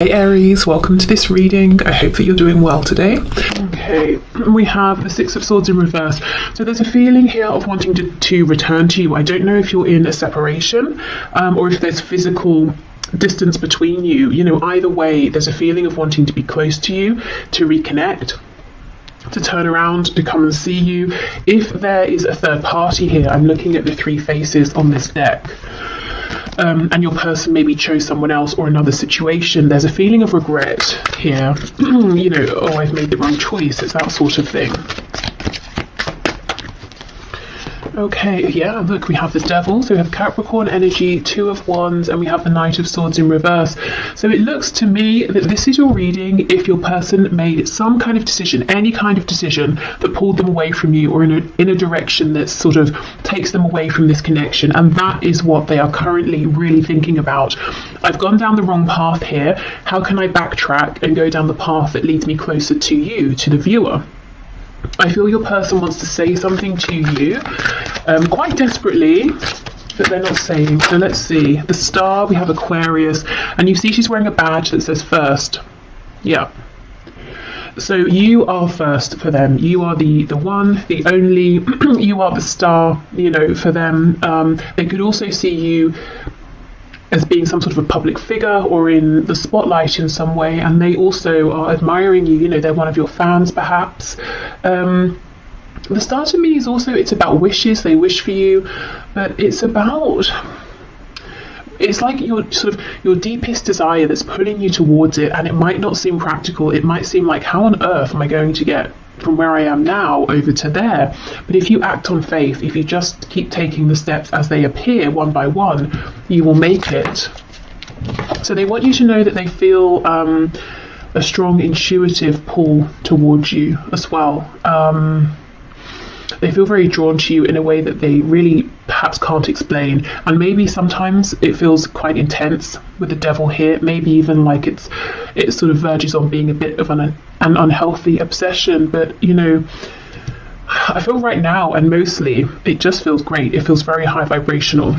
Hey Aries, welcome to this reading. I hope that you're doing well today. Okay, we have the Six of Swords in reverse. So there's a feeling here of wanting to return to you. I don't know if you're in a separation or if there's physical distance between you. You know, either way, there's a feeling of wanting to be close to you, to reconnect, to turn around, to come and see you. If there is a third party here, I'm looking at the three faces on this deck. And your person maybe chose someone else or another situation, there's a feeling of regret here. You know, oh, I've made the wrong choice. It's that sort of thing. Okay, yeah, look, we have the Devil, so we have Capricorn energy, Two of Wands, and we have the Knight of Swords in reverse. So it looks to me that this is your reading if your person made some kind of decision, any kind of decision that pulled them away from you or in a direction that sort of takes them away from this connection, and that is what they are currently really thinking about. I've gone down the wrong path here. How can I backtrack and go down the path that leads me closer to you, to the viewer? I feel your person wants to say something to you quite desperately, but they're not saying. So let's see. The Star, we have Aquarius, and you see she's wearing a badge that says first. Yeah. So you are first for them. You are the one, the only. You are the star, you know, for them. They could also see you as being some sort of a public figure or in the spotlight in some way, and they also are admiring you. You know, they're one of your fans perhaps. The Star to me is also, it's about wishes. They wish for you, but it's like your deepest desire that's pulling you towards it, and it might not seem practical. It might seem like, how on earth am I going to get from where I am now over to there? But if you act on faith, if you just keep taking the steps as they appear one by one, you will make it. So they want you to know that they feel a strong intuitive pull towards you as well. They feel very drawn to you in a way that they really perhaps can't explain, and maybe sometimes it feels quite intense with the Devil here. Maybe even like it sort of verges on being a bit of an unhealthy obsession. But you know, I feel right now, and mostly, it just feels great. It feels very high vibrational.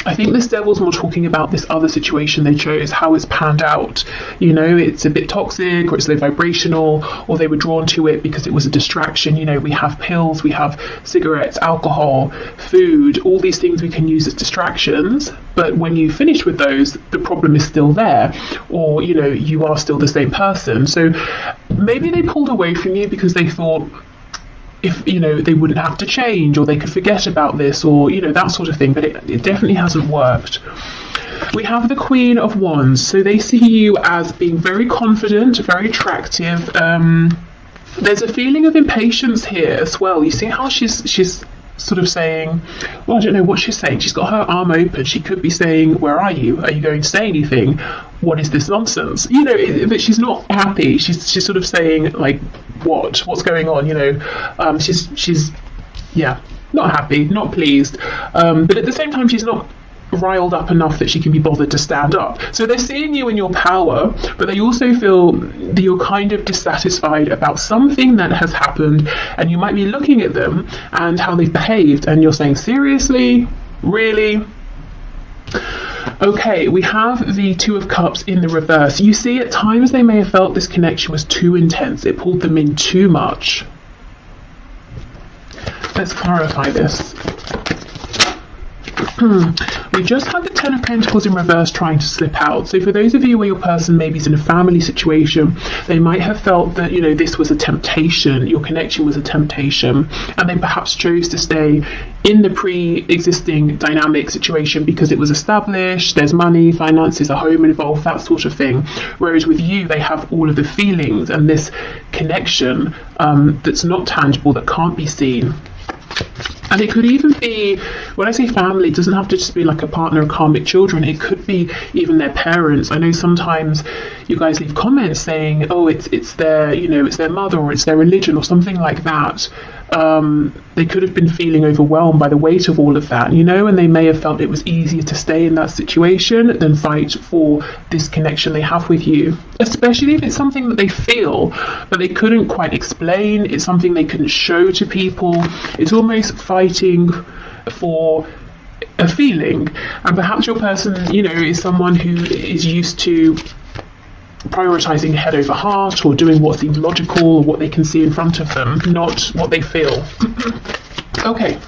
I think this Devil's more talking about this other situation they chose, how it's panned out. You know, it's a bit toxic, or it's low vibrational, or they were drawn to it because it was a distraction. You know, we have pills, we have cigarettes, alcohol, food, all these things we can use as distractions. But when you finish with those, the problem is still there, or, you know, you are still the same person. So maybe they pulled away from you because they thought, if, you know, they wouldn't have to change, or they could forget about this, or, you know, that sort of thing. But it definitely hasn't worked. We have the Queen of Wands, so they see you as being very confident, very attractive. There's a feeling of impatience here as well. You see how she's sort of saying, well, I don't know what she's saying. She's got her arm open. She could be saying, where are you? Are you going to say anything? What is this nonsense? You know, but she's not happy. She's sort of saying, like, what's going on? You know, she's yeah, not happy, not pleased. But at the same time, she's not riled up enough that she can be bothered to stand up. So they're seeing you in your power, but they also feel that you're kind of dissatisfied about something that has happened, and you might be looking at them and how they've behaved, and you're saying, seriously? Really? Okay, we have the Two of Cups in the reverse. You see, at times they may have felt this connection was too intense. It pulled them in too much. Let's clarify this. We just had the Ten of Pentacles in reverse trying to slip out. So for those of you where your person maybe is in a family situation, they might have felt that, you know, this was a temptation, your connection was a temptation, and they perhaps chose to stay in the pre-existing dynamic situation because it was established, there's money, finances, a home involved, that sort of thing. Whereas with you, they have all of the feelings and this connection that's not tangible, that can't be seen. And it could even be, when I say family, it doesn't have to just be like a partner or karmic children. It could be even their parents. I know sometimes you guys leave comments saying, oh, it's their, you know, it's their mother, or it's their religion, or something like that. They could have been feeling overwhelmed by the weight of all of that, you know, and they may have felt it was easier to stay in that situation than fight for this connection they have with you, especially if it's something that they feel but they couldn't quite explain. It's something they couldn't show to people. It's almost fighting for a feeling, and perhaps your person, you know, is someone who is used to prioritizing head over heart or doing what seems logical or what they can see in front of them, not what they feel. Okay.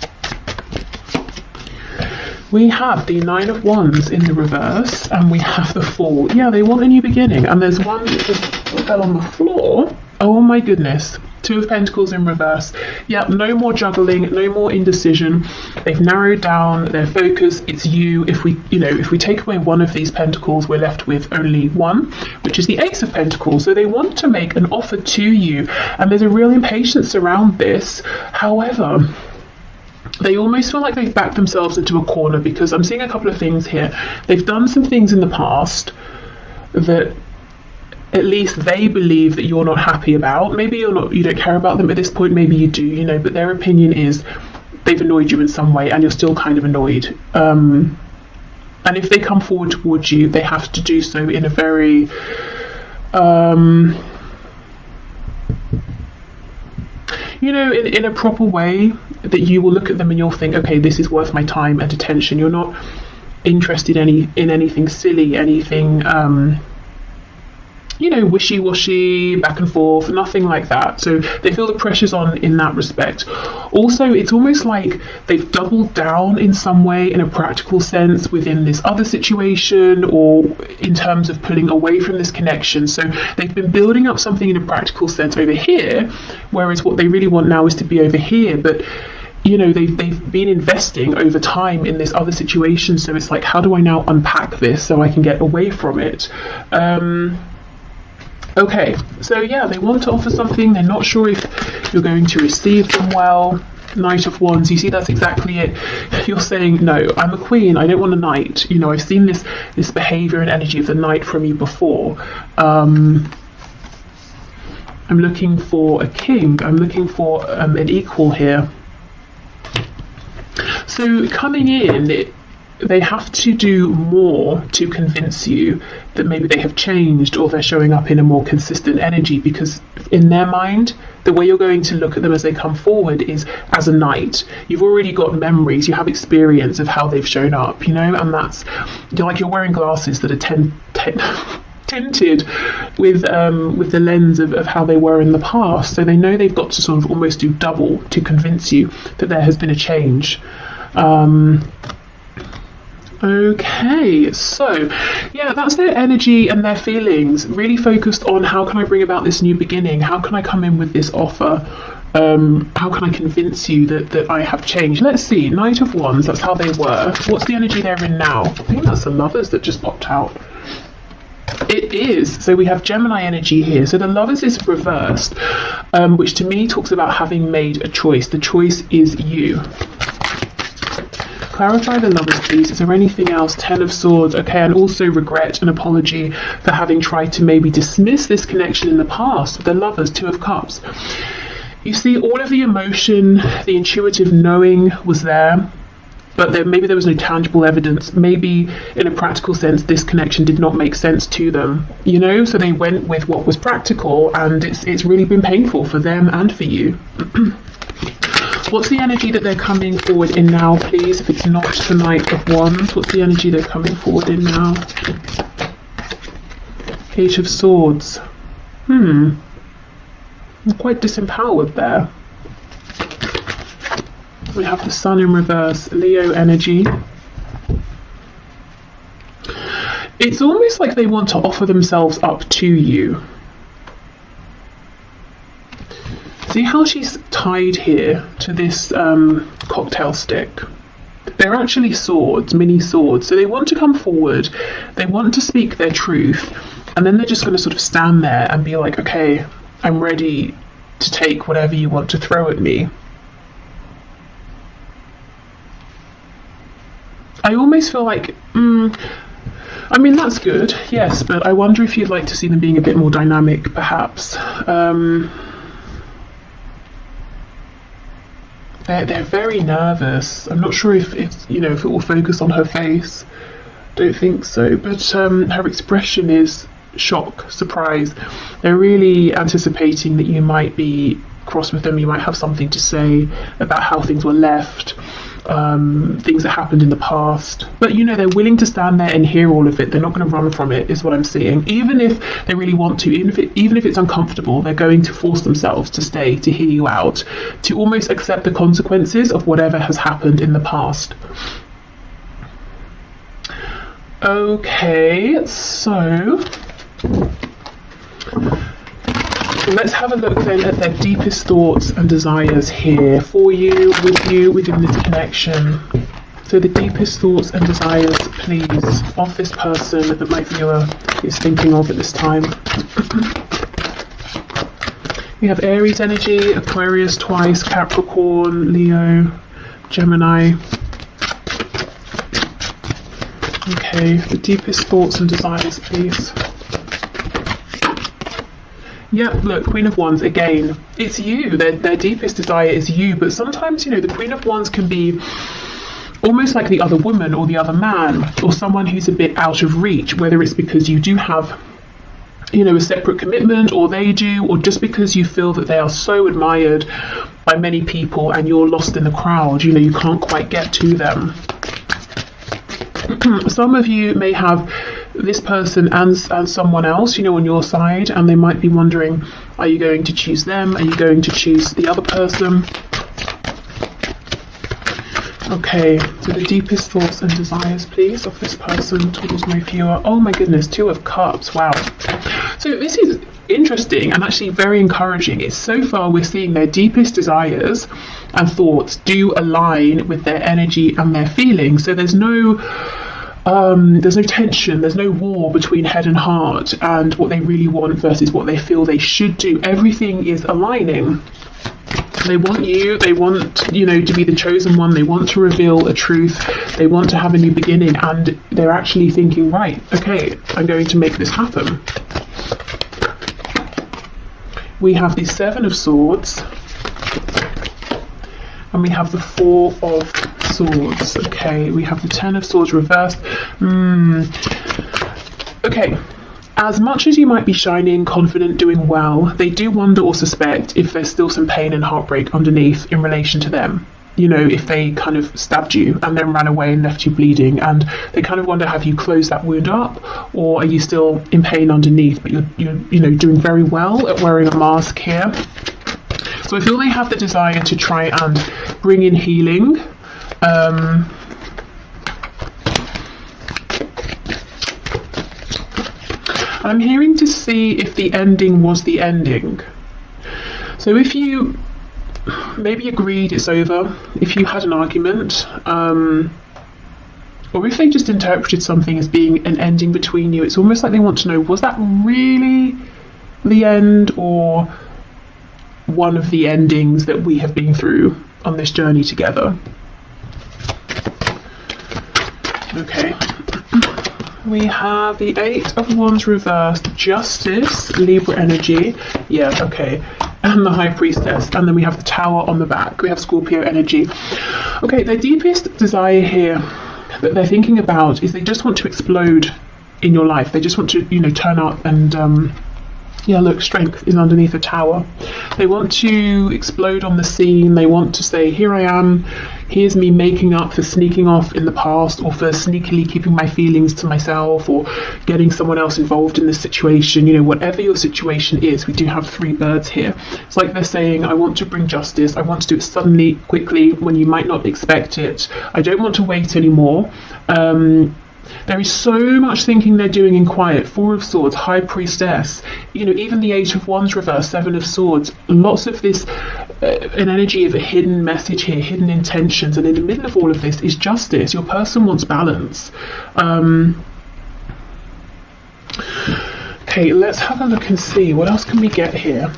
We have the Nine of Wands in the reverse, and we have the Fool. Yeah, they want a new beginning, and there's one that just fell on the floor. Oh my goodness. Two of Pentacles in reverse. Yeah, no more juggling, no more indecision. They've narrowed down their focus. It's you. If we take away one of these pentacles, we're left with only one, which is the Ace of Pentacles. So they want to make an offer to you, and there's a real impatience around this. However, they almost feel like they've backed themselves into a corner, because I'm seeing a couple of things here. They've done some things in the past that at least they believe that you're not happy about. Maybe you don't care about them at this point, maybe you do, but their opinion is they've annoyed you in some way and you're still kind of annoyed. And if they come forward towards you, they have to do so in a very in a proper way, that you will look at them and you'll think, okay, this is worth my time and attention. You're not interested in anything silly, anything wishy-washy, back and forth, nothing like that. So they feel the pressure's on in that respect. Also, it's almost like they've doubled down in some way, in a practical sense, within this other situation, or in terms of pulling away from this connection. So they've been building up something in a practical sense over here, whereas what they really want now is to be over here. But they've been investing over time in this other situation. So it's like, how do I now unpack this so I can get away from it? Okay, so yeah, they want to offer something. They're not sure if you're going to receive them well. Knight of Wands, you see, that's exactly it. You're saying, no, I'm a queen, I don't want a knight. I've seen this behavior and energy of the knight from you before. I'm looking for a king. I'm looking for an equal here. So coming in, they have to do more to convince you that maybe they have changed, or they're showing up in a more consistent energy, because in their mind, the way you're going to look at them as they come forward is as a knight. You've already got memories, you have experience of how they've shown up, and that's, you're wearing glasses that are tinted with the lens of how they were in the past. So they know they've got to sort of almost do double to convince you that there has been a change. Okay, so yeah, that's their energy and their feelings, really focused on how can I bring about this new beginning, how can I come in with this offer, how can I convince you that I have changed. Let's see, Knight of Wands, that's how they were. What's the energy they're in now? I think that's the Lovers that just popped out. It is. So we have Gemini energy here. So the Lovers is reversed, which to me talks about having made a choice. The choice is you. Clarify the Lovers, please. Is there anything else? Ten of Swords. Okay, and also regret and apology for having tried to maybe dismiss this connection in the past. The Lovers, Two of Cups. You see, all of the emotion, the intuitive knowing was there, but maybe there was no tangible evidence. Maybe in a practical sense, this connection did not make sense to them, so they went with what was practical, and it's really been painful for them and for you. What's the energy that they're coming forward in now, please? If it's not the Knight of Wands, what's the energy they're coming forward in now? Page of Swords. I'm quite disempowered there. We have the Sun in reverse, Leo energy. It's almost like they want to offer themselves up to you. See how she's tied here to this cocktail stick? They're actually swords, mini swords. So they want to come forward, they want to speak their truth, and then they're just going to sort of stand there and be like, okay, I'm ready to take whatever you want to throw at me. I almost feel like, I mean, that's good, yes, but I wonder if you'd like to see them being a bit more dynamic, perhaps. They're very nervous. I'm not sure if it will focus on her face. Don't think so, but her expression is shock, surprise. They're really anticipating that you might be cross with them, you might have something to say about how things were left. things that happened in the past. But you know, they're willing to stand there and hear all of it. They're not going to run from it, is what I'm seeing. Even if they really want to, even if it's uncomfortable, they're going to force themselves to stay, to hear you out, to almost accept the consequences of whatever has happened in the past. Okay, so let's have a look then at their deepest thoughts and desires here for you, with you, within this connection. So the deepest thoughts and desires, please, of this person that my viewer is thinking of at this time. We have Aries energy, Aquarius twice, Capricorn, Leo, Gemini. Okay, the deepest thoughts and desires, please. Yeah, look, Queen of Wands, again, it's you. Their deepest desire is you, but sometimes, you know, the Queen of Wands can be almost like the other woman or the other man, or someone who's a bit out of reach, whether it's because you do have, you know, a separate commitment, or they do, or just because you feel that they are so admired by many people and you're lost in the crowd, you know, you can't quite get to them. Some of you may have this person and someone else, you know, on your side, and they might be wondering, are you going to choose them? Are you going to choose the other person? Okay, so the deepest thoughts and desires, please, of this person towards my viewer. Oh my goodness, 2 of Cups, wow. So this is interesting and actually very encouraging. It's so far we're seeing their deepest desires and thoughts do align with their energy and their feelings. So there's no tension, there's no war between head and heart and what they really want versus what they feel they should do. Everything is aligning. They want you, they want, you know, to be the chosen one, they want to reveal a truth, they want to have a new beginning, and they're actually thinking, right, okay, I'm going to make this happen. We have the 7 of Swords, and we have the 4 of Swords. Okay, we have the 10 of Swords reversed. Okay, as much as you might be shining, confident, doing well, they do wonder or suspect if there's still some pain and heartbreak underneath in relation to them. You know, if they kind of stabbed you and then ran away and left you bleeding, and they kind of wonder, have you closed that wound up, or are you still in pain underneath, but you're you know, doing very well at wearing a mask here. So I feel they have the desire to try and bring in healing. I'm hearing to see if the ending was the ending. So if you maybe agreed it's over, if you had an argument, or if they just interpreted something as being an ending between you, it's almost like they want to know, was that really the end, or one of the endings that we have been through on this journey together? Okay. We have the 8 of Wands reversed, Justice, Libra energy, yeah, okay, and the High Priestess, and then we have the Tower on the back. We have Scorpio energy. Okay, their deepest desire here that they're thinking about is they just want to explode in your life. They just want to, you know, turn up and yeah, look, strength is underneath a tower. They want to explode on the scene. They want to say, here I am, here's me making up for sneaking off in the past, or for sneakily keeping my feelings to myself, or getting someone else involved in this situation. You know, whatever your situation is, we do have 3 birds here. It's like they're saying, I want to bring justice. I want to do it suddenly, quickly, when you might not expect it. I don't want to wait anymore. There is so much thinking they're doing in quiet. 4 of Swords, High Priestess, you know, even the 8 of Wands reverse, 7 of Swords, lots of this, an energy of a hidden message here, hidden intentions, and in the middle of all of this is justice. Your person wants balance. Okay, let's have a look and see, what else can we get here?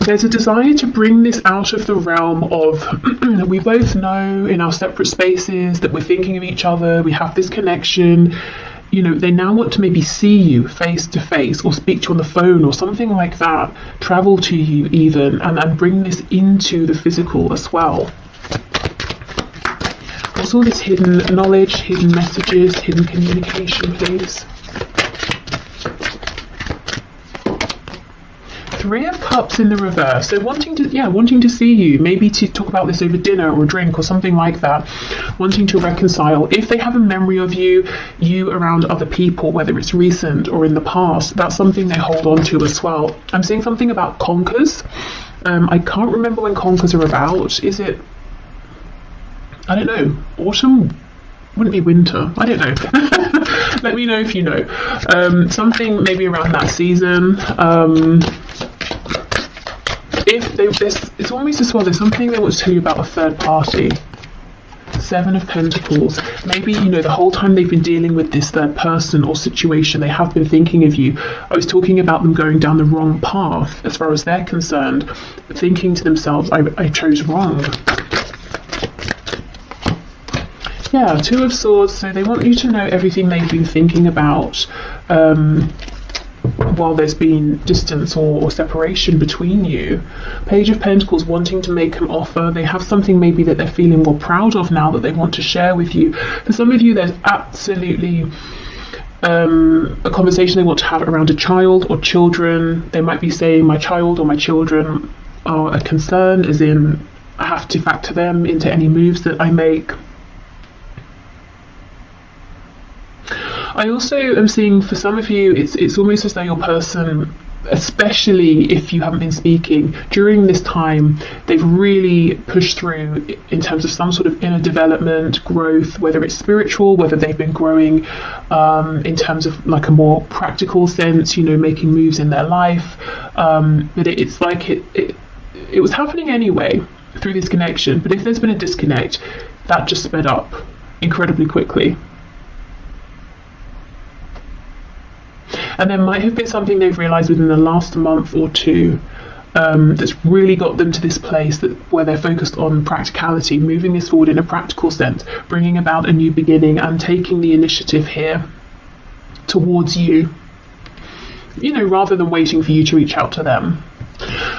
There's a desire to bring this out of the realm of we both know in our separate spaces that we're thinking of each other, we have this connection. You know, they now want to maybe see you face to face, or speak to you on the phone or something like that, travel to you even, and bring this into the physical as well. There's all this hidden knowledge, hidden messages, hidden communication, please. Three of Cups in the reverse. So wanting to see you, maybe to talk about this over dinner or a drink or something like that. Wanting to reconcile. If they have a memory of you around other people, whether it's recent or in the past, that's something they hold on to as well. I'm seeing something about conkers. I can't remember when conkers are about. Is it, I don't know, autumn? Wouldn't be winter. I don't know. Let me know if you know. Something maybe around that season. It's almost as well, there's something they want to tell you about a third party. Seven of Pentacles. Maybe, the whole time they've been dealing with this third person or situation, they have been thinking of you. I was talking about them going down the wrong path as far as they're concerned, thinking to themselves, I chose wrong. Yeah, Two of Swords. So they want you to know everything they've been thinking about while there's been distance or separation between you. Page of Pentacles, wanting to make an offer. They have something maybe that they're feeling more proud of now that they want to share with you. For some of you, there's absolutely a conversation they want to have around a child or children. They might be saying, my child or my children are a concern, as in I have to factor them into any moves that I make. I also am seeing for some of you, it's almost as though your person, especially if you haven't been speaking, during this time, they've really pushed through in terms of some sort of inner development, growth, whether it's spiritual, whether they've been growing in terms of like a more practical sense, making moves in their life. But it's like it was happening anyway through this connection. But if there's been a disconnect, that just sped up incredibly quickly. And there might have been something they've realised within the last month or two that's really got them to this place where they're focused on practicality, moving this forward in a practical sense, bringing about a new beginning and taking the initiative here towards you, rather than waiting for you to reach out to them.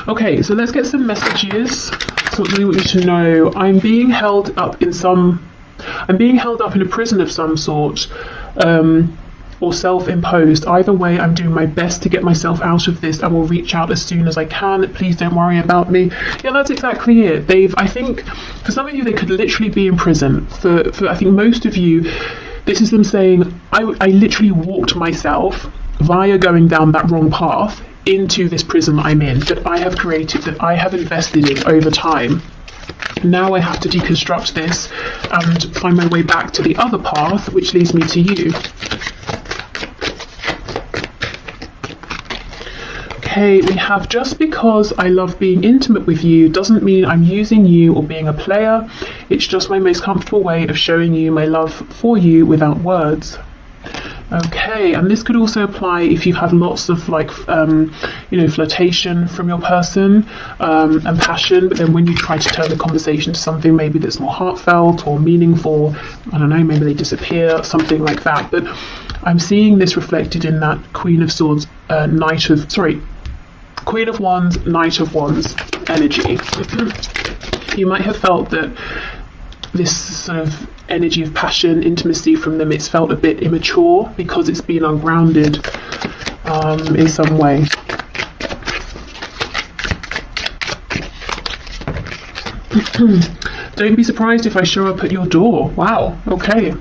Okay, so let's get some messages. So what do we want you to know? I'm being held up in a prison of some sort. Or self-imposed. Either way, I'm doing my best to get myself out of this. I will reach out as soon as I can. Please don't worry about me. Yeah, that's exactly it. I think, for some of you, they could literally be in prison. For I think most of you, this is them saying, I literally walked myself via going down that wrong path into this prison I'm in, that I have created, that I have invested in over time. Now I have to deconstruct this and find my way back to the other path, which leads me to you. Okay, we have, just because I love being intimate with you doesn't mean I'm using you or being a player. It's just my most comfortable way of showing you my love for you without words. Okay, and this could also apply if you have lots of flirtation from your person and passion, but then when you try to turn the conversation to something maybe that's more heartfelt or meaningful, I don't know, maybe they disappear, something like that. But I'm seeing this reflected in that Queen of Swords, Queen of Wands, Knight of Wands energy. You might have felt that this sort of energy of passion, intimacy from them, it's felt a bit immature because it's been ungrounded in some way. Don't be surprised if I show up at your door. Wow, okay.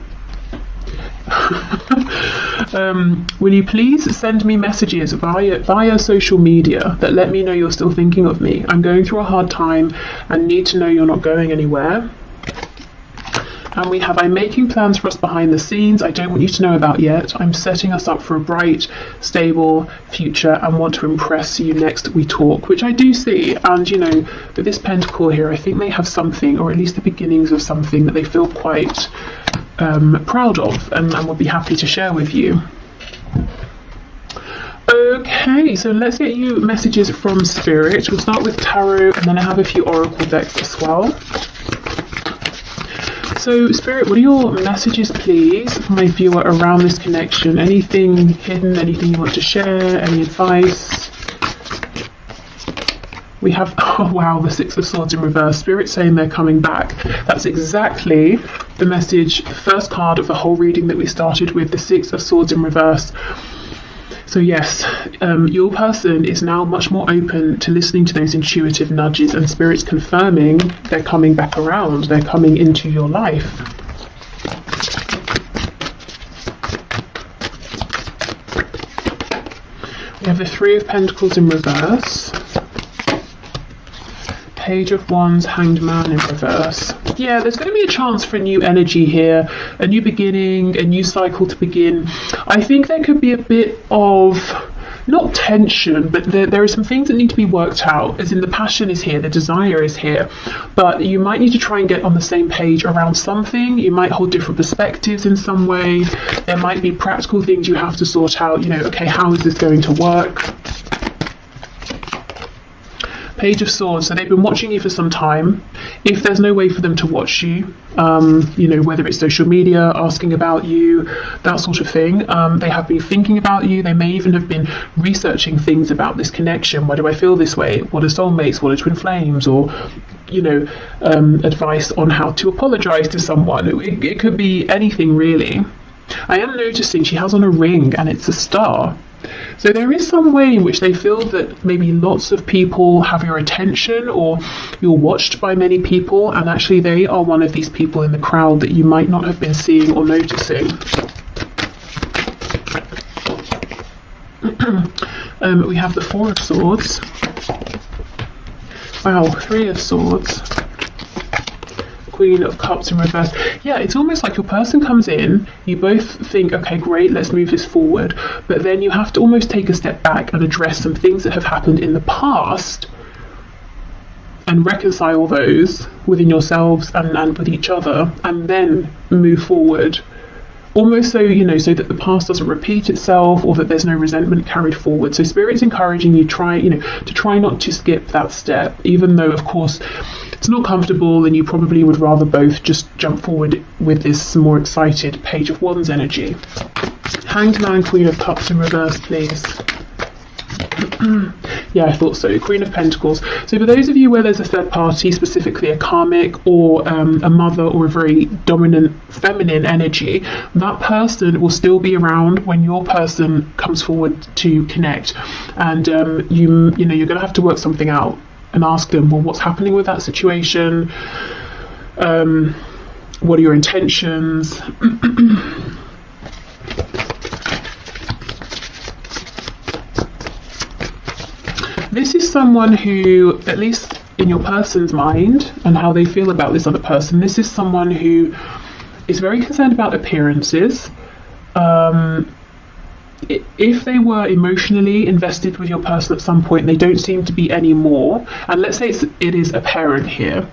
Will you please send me messages via social media that let me know you're still thinking of me? I'm going through a hard time and need to know you're not going anywhere. And we have, I'm making plans for us behind the scenes I don't want you to know about yet. I'm setting us up for a bright, stable future and want to impress you next we talk, which I do see. And, with this pentacle here, I think they have something, or at least the beginnings of something, that they feel quite proud of and would be happy to share with you. Okay, so let's get you messages from Spirit. We'll start with Tarot, and then I have a few Oracle decks as well. So, Spirit, what are your messages, please, for my viewer around this connection? Anything hidden, anything you want to share, any advice? We have, oh wow, the Six of Swords in reverse. Spirit saying they're coming back. That's exactly the message, the first card of the whole reading that we started with, the Six of Swords in reverse. So So yes, your person is now much more open to listening to those intuitive nudges, and Spirit's confirming they're coming back around, they're coming into your life. We have the Three of Pentacles in reverse, Page of Wands, Hanged Man in reverse. Yeah, there's going to be a chance for a new energy here, a new beginning, a new cycle to begin. I think there could be a bit of, not tension, but there are some things that need to be worked out, as in the passion is here, the desire is here, but you might need to try and get on the same page around something. You might hold different perspectives in some way. There might be practical things you have to sort out, you know, okay, how is this going to work? Page of Swords, so they've been watching you for some time. If there's no way for them to watch you, you know, whether it's social media, asking about you, that sort of thing, they have been thinking about you. They may even have been researching things about this connection. Why do I feel this way? What are soulmates? What are twin flames? Or, you know, advice on how to apologize to someone. It could be anything, really. I am noticing she has on a ring and it's a star. So there is some way in which they feel that maybe lots of people have your attention, or you're watched by many people, and actually they are one of these people in the crowd that you might not have been seeing or noticing. We have the Four of Swords. Wow, Three of Swords. Queen of Cups in reverse. Yeah, it's almost like your person comes in, you both think, okay, great, let's move this forward, but then you have to almost take a step back and address some things that have happened in the past and reconcile those within yourselves and with each other, and then move forward. Almost so, you know, so that the past doesn't repeat itself, or that there's no resentment carried forward. So Spirit's encouraging you to try not to skip that step, even though, of course, it's not comfortable, and you probably would rather both just jump forward with this more excited Page of Wands energy. Hanged Man, Queen of Cups in reverse, please. Yeah, I thought so. Queen of Pentacles. So for those of you where there's a third party, specifically a karmic or a mother or a very dominant feminine energy, that person will still be around when your person comes forward to connect, and you know, you're going to have to work something out and ask them, well, what's happening with that situation? What are your intentions? This is someone who, at least in your person's mind and how they feel about this other person, this is someone who is very concerned about appearances. If they were emotionally invested with your person at some point, they don't seem to be anymore. And let's say it is a parent here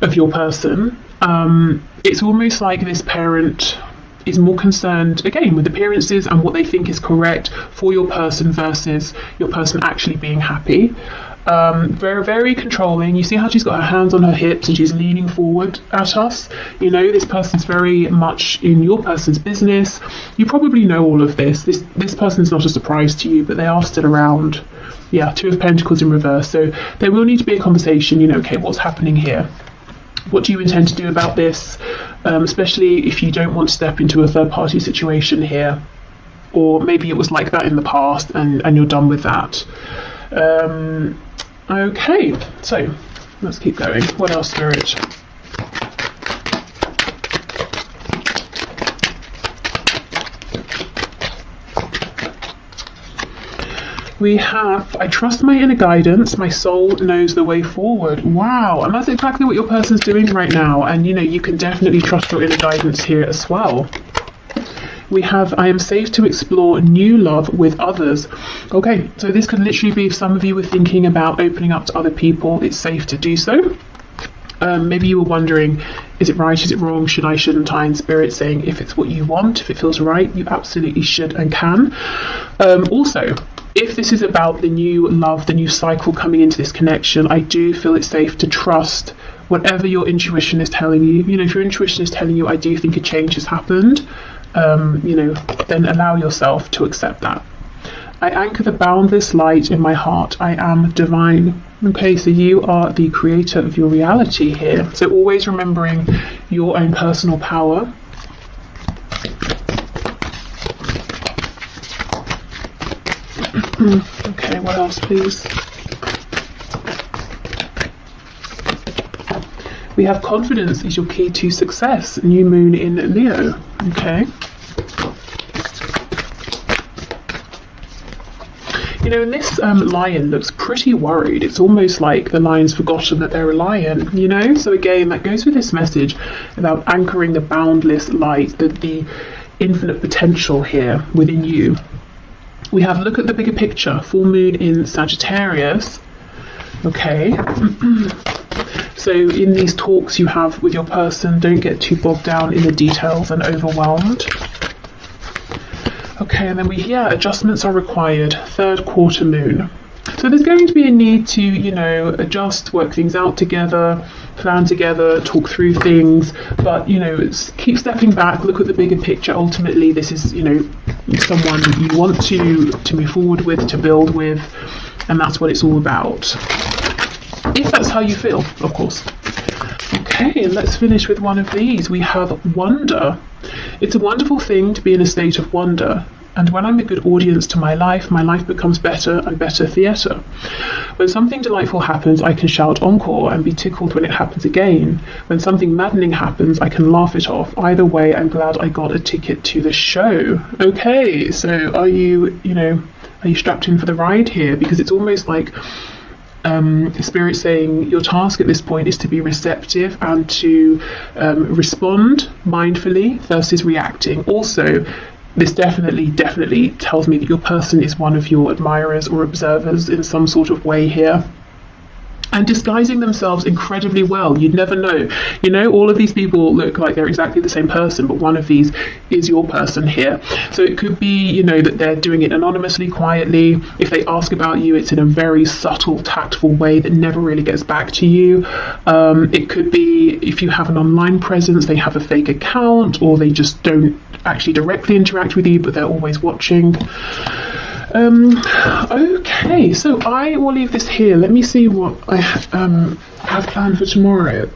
of your person. It's almost like this parent is more concerned, again, with appearances and what they think is correct for your person versus your person actually being happy. Very, very controlling. You see how she's got her hands on her hips and she's leaning forward at us. You know, this person's very much in your person's business. You probably know all of this. This person's not a surprise to you, but they are still around. Yeah, Two of Pentacles in reverse. So there will need to be a conversation, you know, okay, what's happening here? What do you intend to do about this? Especially if you don't want to step into a third party situation here. Or maybe it was like that in the past and you're done with that. Okay, so let's keep going. What else, Spirit? We have, I trust my inner guidance, my soul knows the way forward. Wow, and that's exactly what your person's doing right now. And you know, you can definitely trust your inner guidance here as well. We have, I am safe to explore new love with others. Okay, so this could literally be if some of you were thinking about opening up to other people, it's safe to do so. Maybe you were wondering, is it right, is it wrong, should I, shouldn't I? And Spirit saying, if it's what you want, if it feels right, you absolutely should and can. Also, if this is about the new love, the new cycle coming into this connection, I do feel it's safe to trust whatever your intuition is telling you. You know, if your intuition is telling you, I do think a change has happened, you know, then allow yourself to accept that. I anchor the boundless light in my heart. I am divine. Okay, so you are the creator of your reality here. So always remembering your own personal power. Okay, what else, please? We have confidence is your key to success. New moon in Leo. Okay. You know, and this lion looks pretty worried. It's almost like the lion's forgotten that they're a lion, you know? So again, that goes with this message about anchoring the boundless light, the infinite potential here within you. We have look at the bigger picture. Full moon in Sagittarius. Okay. So in these talks you have with your person, don't get too bogged down in the details and overwhelmed. Okay, and then adjustments are required. Third quarter moon. So there's going to be a need to, you know, adjust, work things out together, plan together, talk through things, but, you know, keep stepping back, look at the bigger picture. Ultimately, this is, you know, someone you want to move forward with, to build with, and that's what it's all about. If that's how you feel, of course. Okay, and let's finish with one of these. We have wonder. It's a wonderful thing to be in a state of wonder. And when I'm a good audience to my life becomes better and better theatre. When something delightful happens, I can shout encore and be tickled when it happens again. When something maddening happens, I can laugh it off. Either way, I'm glad I got a ticket to the show. Okay, so are you strapped in for the ride here? Because it's almost like Spirit saying your task at this point is to be receptive and to respond mindfully versus reacting. Also, this definitely tells me that your person is one of your admirers or observers in some sort of way here. And disguising themselves incredibly well. You'd never know. You know, all of these people look like they're exactly the same person, but one of these is your person here. So it could be, you know, that they're doing it anonymously, quietly. If they ask about you, it's in a very subtle, tactful way that never really gets back to you. It could be if you have an online presence, they have a fake account, or they just don't actually directly interact with you, but they're always watching. Okay, so I will leave this here. Let me see what I have planned for tomorrow.